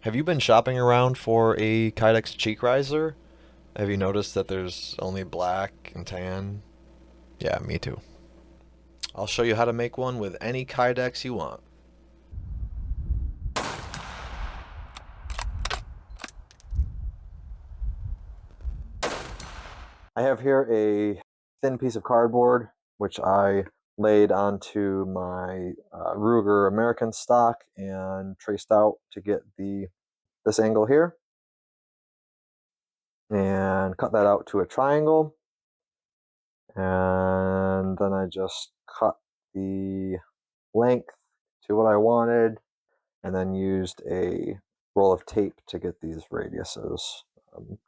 Have you been shopping around for a KYDEX cheek riser? Have you noticed that there's only black and tan? Yeah, me too. I'll show you how to make one with any KYDEX you want. I have here a thin piece of cardboard, which I laid onto my Ruger American stock and traced out to get this angle here, and cut that out to a triangle. And then I just cut the length to what I wanted, and then used a roll of tape to get these radiuses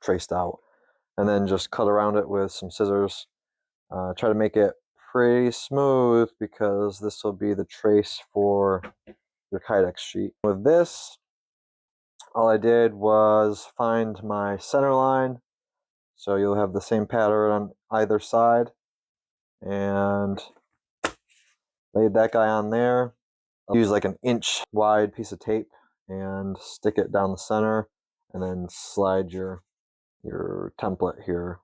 traced out, and then just cut around it with some scissors. Try to make it pretty smooth because this will be the trace for your KYDEX sheet. With this, all I did was find my center line, so you'll have the same pattern on either side, and laid that guy on there. I'll use like an inch wide piece of tape and stick it down the center, and then slide your template here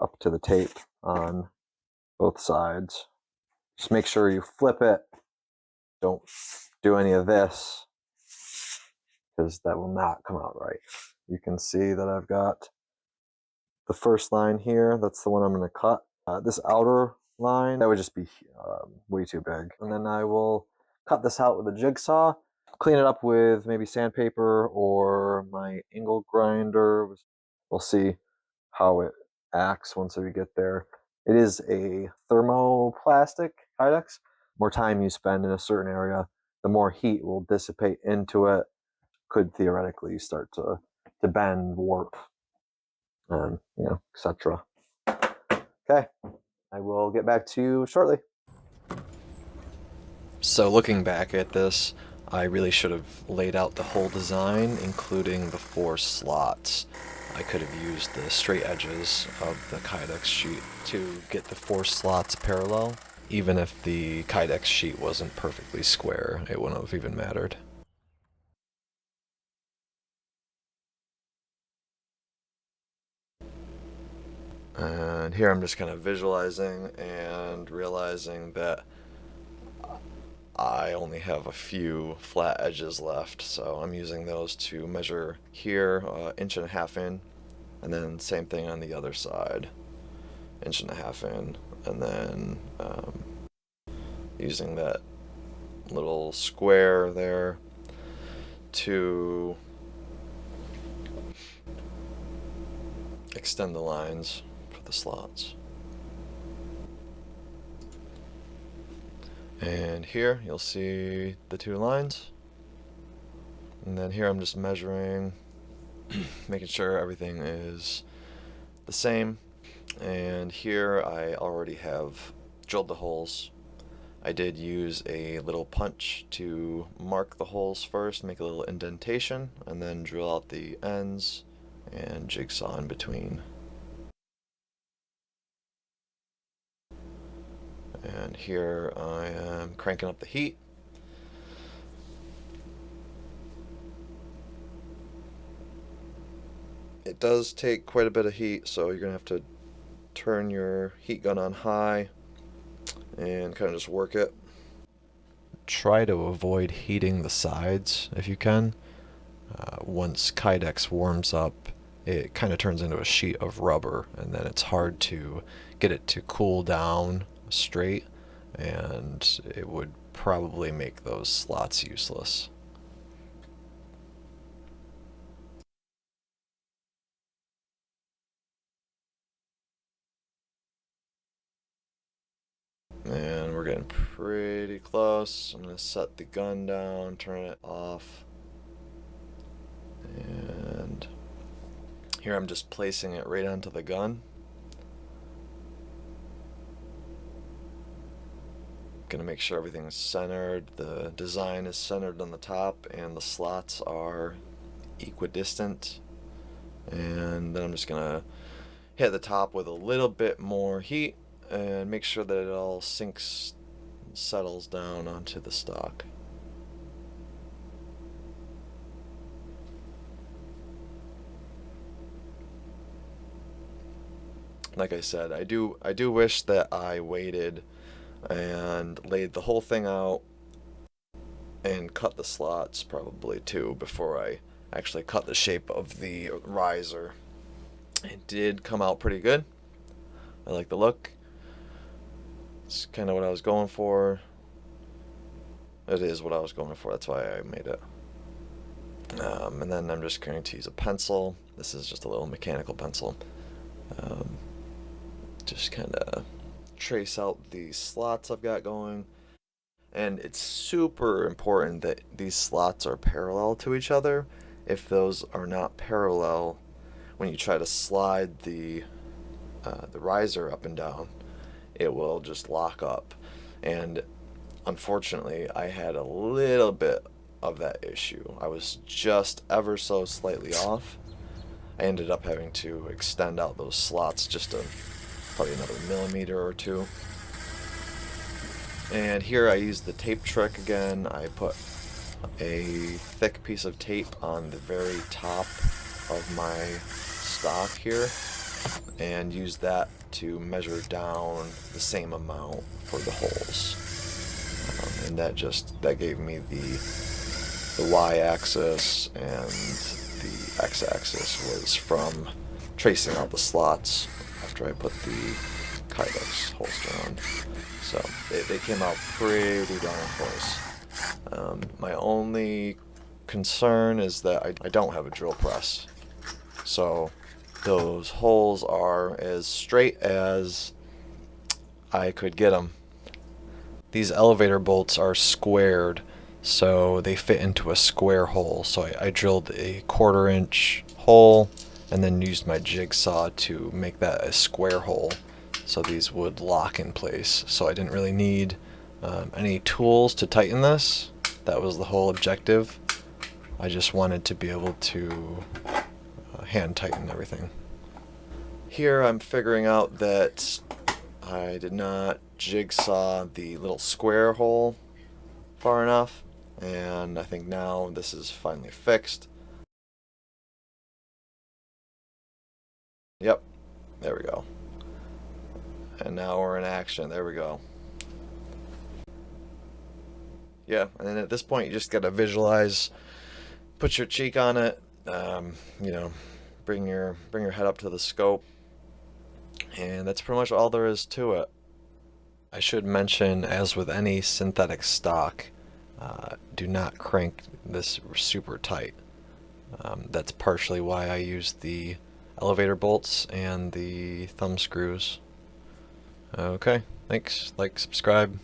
up to the tape on both sides. Just make sure you flip it. Don't do any of this because that will not come out right. You can see that I've got the first line here. That's the one I'm going to cut. This outer line, that would just be way too big. And then I will cut this out with a jigsaw, clean it up with maybe sandpaper or my angle grinder. We'll see how it acts once we get there. It is a thermoplastic KYDEX. The more time you spend in a certain area, the more heat will dissipate into it. Could theoretically start to bend, warp, and etc. Okay, I will get back to you shortly. So looking back at this, I really should have laid out the whole design, including the 4 slots. I could have used the straight edges of the KYDEX sheet to get the 4 slots parallel. Even if the KYDEX sheet wasn't perfectly square, it wouldn't have even mattered. And here I'm just kind of visualizing and realizing that I only have a few flat edges left, so I'm using those to measure here, 1.5 inches in, and then same thing on the other side, 1.5 inches in, and then using that little square there to extend the lines for the slots. And here you'll see the 2 lines, and then here I'm just measuring, making sure everything is the same. And here I already have drilled the holes. I did use a little punch to mark the holes first, make a little indentation, and then drill out the ends and jigsaw in between. And here I am cranking up the heat. It does take quite a bit of heat, so you're going to have to turn your heat gun on high and kind of just work it. Try to avoid heating the sides if you can. Once KYDEX warms up, it kind of turns into a sheet of rubber, and then it's hard to get it to cool down straight, and it would probably make those slots useless. And we're getting pretty close. I'm going to set the gun down, turn it off, and here I'm just placing it right onto the gun. Gonna make sure everything's centered, the design is centered on the top, and the slots are equidistant. And then I'm just gonna hit the top with a little bit more heat and make sure that it all sinks, settles down onto the stock. like I said, I do wish that I waited and laid the whole thing out and cut the slots probably too before I actually cut the shape of the riser. It did come out pretty good. I like the look. It's kind of what I was going for. It is what I was going for. That's why I made it. And then I'm just going to use a pencil. This is just a little mechanical pencil. Um, just kind of trace out the slots I've got going. And it's super important that these slots are parallel to each other. If those are not parallel, when you try to slide the riser up and down, it will just lock up. And unfortunately, I had a little bit of that issue. I was just ever so slightly off. I ended up having to extend out those slots just probably another millimeter or two. And here I used the tape trick again. I put a thick piece of tape on the very top of my stock here and used that to measure down the same amount for the holes. And that gave me the y-axis, and the x-axis was from tracing out the slots after I put the KYDEX holster on. So they came out pretty darn close. My only concern is that I don't have a drill press. So those holes are as straight as I could get them. These elevator bolts are squared, so they fit into a square hole. So I drilled a 1/4 inch hole and then used my jigsaw to make that a square hole, so these would lock in place. So I didn't really need any tools to tighten this. That was the whole objective. I just wanted to be able to hand tighten everything. Here I'm figuring out that I did not jigsaw the little square hole far enough, and I think now this is finally fixed. Yep, there we go. And now we're in action. There we go. Yeah, and then at this point you just gotta visualize, put your cheek on it, you know, bring your head up to the scope, and that's pretty much all there is to it. I should mention, as with any synthetic stock, do not crank this super tight. That's partially why I use the elevator bolts and the thumb screws. Okay, thanks. Like, subscribe.